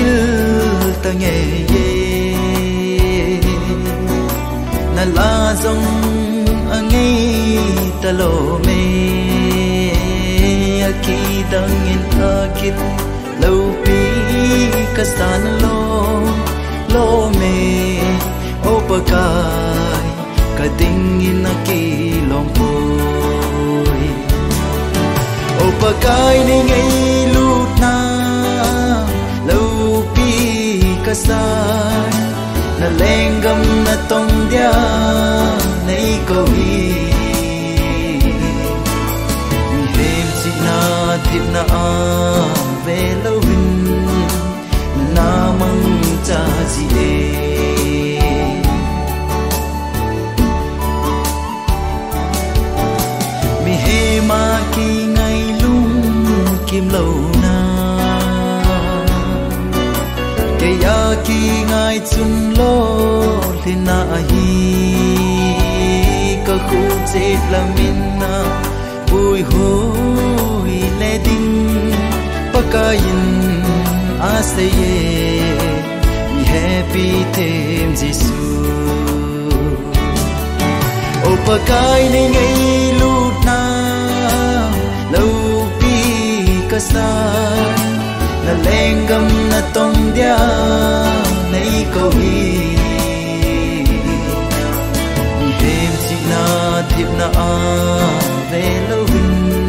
kil ta nghe ye na la zong angai ta lo me ki dang in tha kit lo pi ka san lo me o pa kai ka ding in a ki long poi o pa kai ni ngai lut na lo pi ka san na lengam na tong dia nei ko hi tiếp na về lâu hình na mong cha gì đê mi he ma ki ngày lung kim lâu na ke ya ki ngày chun lo li na hi ka khu chết là min na bùi hôi lê đinh pakayin aseye mi happy thêm Giêsu o pakai nei ngai lut na lâu pi kasan na lengam na tong dia nei ko hi mi hem si na thip na về lâu hình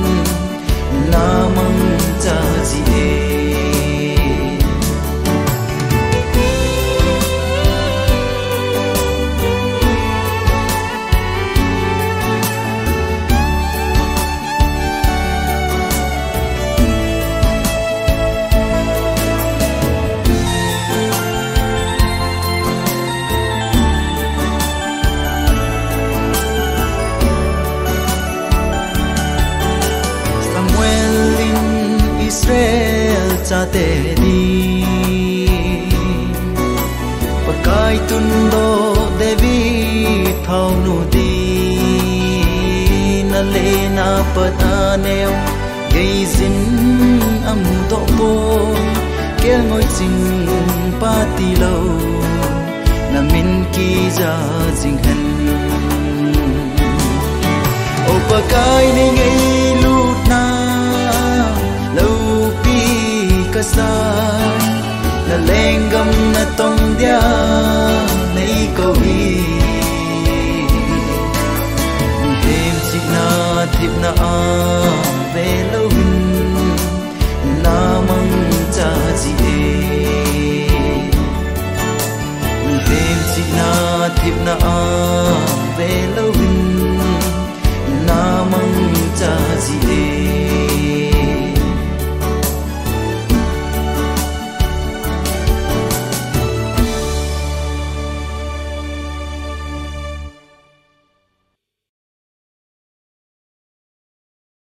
na mong cha gì Israel cha te di pakai tun do David thau nu di na le na pata neo gay zin am do bo kel ngoi ching pa ti lo na min ki ja jing han o pakai ni ngai lut na kasan na lengam na tong dia nei ko hi hem si na thip na ve lo hin na mong cha ji